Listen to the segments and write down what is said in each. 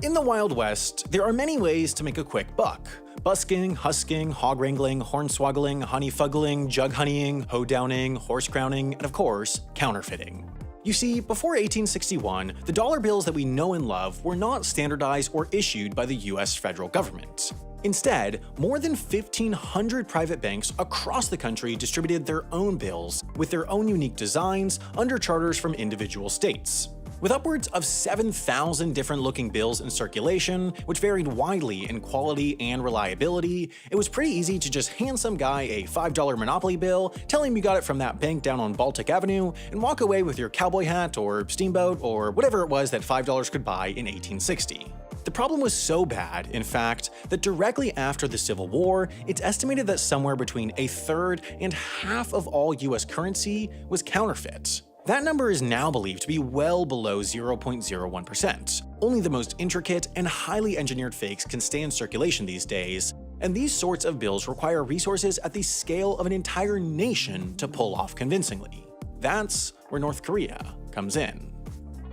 In the Wild West, there are many ways to make a quick buck. Busking, husking, hog wrangling, hornswoggling, honey fuggling, jug honeying, hoedowning, horse crowning, and of course, counterfeiting. You see, before 1861, the dollar bills that we know and love were not standardized or issued by the US federal government. Instead, more than 1,500 private banks across the country distributed their own bills with their own unique designs under charters from individual states. With upwards of 7,000 different looking bills in circulation, which varied widely in quality and reliability, it was pretty easy to just hand some guy a $5 Monopoly bill, tell him you got it from that bank down on Baltic Avenue, and walk away with your cowboy hat or steamboat or whatever it was that $5 could buy in 1860. The problem was so bad, in fact, that directly after the Civil War, it's estimated that somewhere between a third and half of all US currency was counterfeit. That number is now believed to be well below 0.01%. Only the most intricate and highly engineered fakes can stay in circulation these days, and these sorts of bills require resources at the scale of an entire nation to pull off convincingly. That's where North Korea comes in.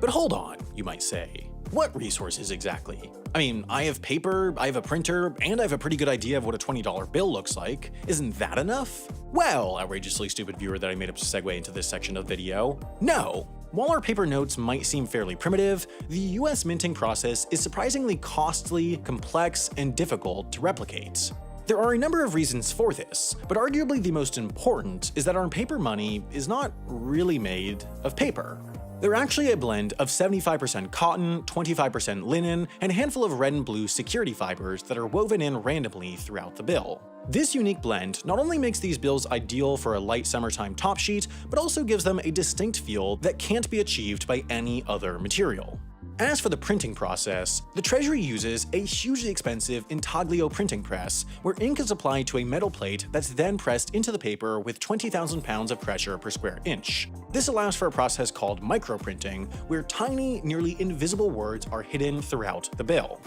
But hold on, you might say. What resources exactly? I mean, I have paper, I have a printer, and I have a pretty good idea of what a $20 bill looks like. Isn't that enough? Well, outrageously stupid viewer that I made up to segue into this section of the video, no. While our paper notes might seem fairly primitive, the US minting process is surprisingly costly, complex, and difficult to replicate. There are a number of reasons for this, but arguably the most important is that our paper money is not really made of paper. They're actually a blend of 75% cotton, 25% linen, and a handful of red and blue security fibers that are woven in randomly throughout the bill. This unique blend not only makes these bills ideal for a light summertime top sheet, but also gives them a distinct feel that can't be achieved by any other material. As for the printing process, the Treasury uses a hugely expensive intaglio printing press, where ink is applied to a metal plate that's then pressed into the paper with 20,000 pounds of pressure per square inch. This allows for a process called microprinting, where tiny, nearly invisible words are hidden throughout the bill.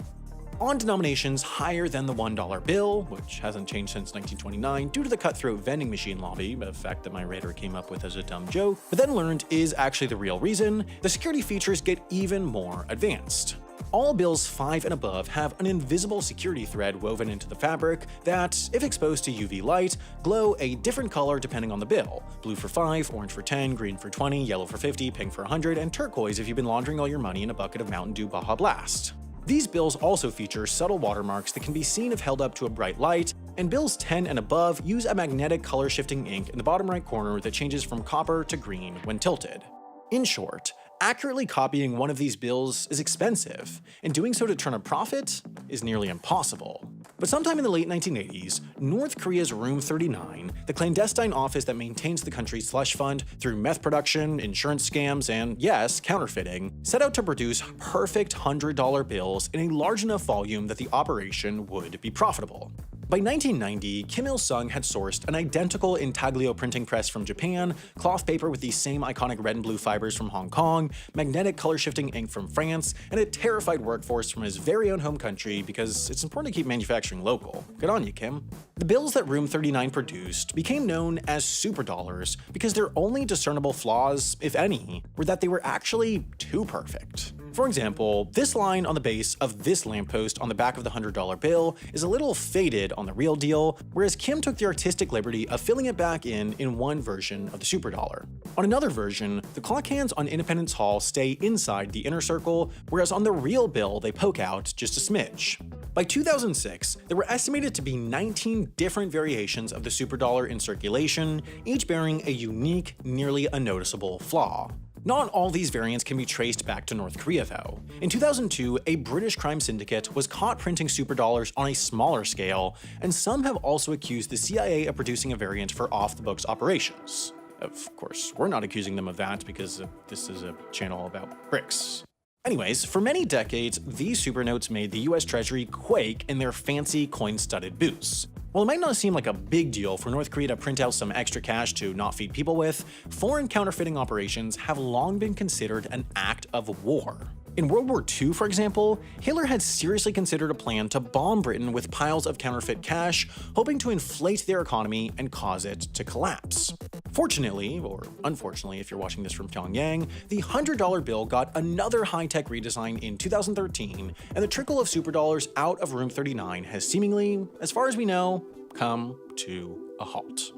On denominations higher than the $1 bill, which hasn't changed since 1929 due to the cutthroat vending machine lobby, a fact that my writer came up with as a dumb joke, but then learned is actually the real reason, the security features get even more advanced. All bills 5 and above have an invisible security thread woven into the fabric that, if exposed to UV light, glow a different color depending on the bill. Blue for 5, orange for 10, green for 20, yellow for 50, pink for 100, and turquoise if you've been laundering all your money in a bucket of Mountain Dew Baja Blast. These bills also feature subtle watermarks that can be seen if held up to a bright light, and bills 10 and above use a magnetic color-shifting ink in the bottom right corner that changes from copper to green when tilted. In short, accurately copying one of these bills is expensive, and doing so to turn a profit is nearly impossible. But sometime in the late 1980s, North Korea's Room 39, the clandestine office that maintains the country's slush fund through meth production, insurance scams, and yes, counterfeiting, set out to produce perfect $100 bills in a large enough volume that the operation would be profitable. By 1990, Kim Il-sung had sourced an identical intaglio printing press from Japan, cloth paper with the same iconic red and blue fibers from Hong Kong, magnetic color-shifting ink from France, and a terrified workforce from his very own home country because it's important to keep manufacturing local. Good on you, Kim. The bills that Room 39 produced became known as superdollars because their only discernible flaws, if any, were that they were actually too perfect. For example, this line on the base of this lamppost on the back of the $100 bill is a little faded on the real deal, whereas Kim took the artistic liberty of filling it back in one version of the superdollar. On another version, the clock hands on Independence Hall stay inside the inner circle, whereas on the real bill they poke out just a smidge. By 2006, there were estimated to be 19 different variations of the superdollar in circulation, each bearing a unique, nearly unnoticeable flaw. Not all these variants can be traced back to North Korea though. In 2002, a British crime syndicate was caught printing superdollars on a smaller scale, and some have also accused the CIA of producing a variant for off-the-books operations. Of course, we're not accusing them of that because this is a channel about bricks. Anyways, for many decades, these supernotes made the US Treasury quake in their fancy coin-studded boots. While it might not seem like a big deal for North Korea to print out some extra cash to not feed people with, foreign counterfeiting operations have long been considered an act of war. In World War II, for example, Hitler had seriously considered a plan to bomb Britain with piles of counterfeit cash, hoping to inflate their economy and cause it to collapse. Fortunately, or unfortunately if you're watching this from Pyongyang, the $100 bill got another high-tech redesign in 2013, and the trickle of superdollars out of Room 39 has seemingly, as far as we know, come to a halt.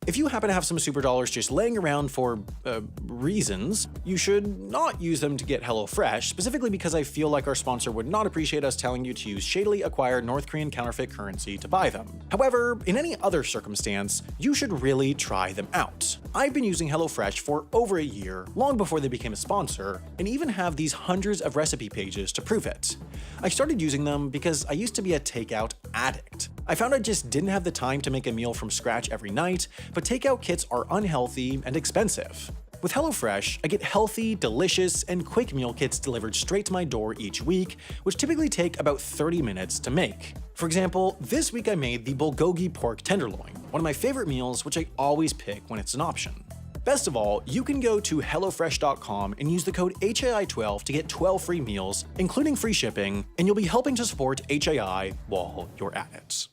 If you happen to have some superdollars just laying around for, reasons, you should not use them to get HelloFresh, specifically because I feel like our sponsor would not appreciate us telling you to use shadily acquired North Korean counterfeit currency to buy them. However, in any other circumstance, you should really try them out. I've been using HelloFresh for over a year, long before they became a sponsor, and even have these hundreds of recipe pages to prove it. I started using them because I used to be a takeout addict. I found I just didn't have the time to make a meal from scratch every night, but takeout kits are unhealthy and expensive. With HelloFresh, I get healthy, delicious, and quick meal kits delivered straight to my door each week, which typically take about 30 minutes to make. For example, this week I made the bulgogi pork tenderloin, one of my favorite meals which I always pick when it's an option. Best of all, you can go to HelloFresh.com and use the code HAI12 to get 12 free meals, including free shipping, and you'll be helping to support HAI while you're at it.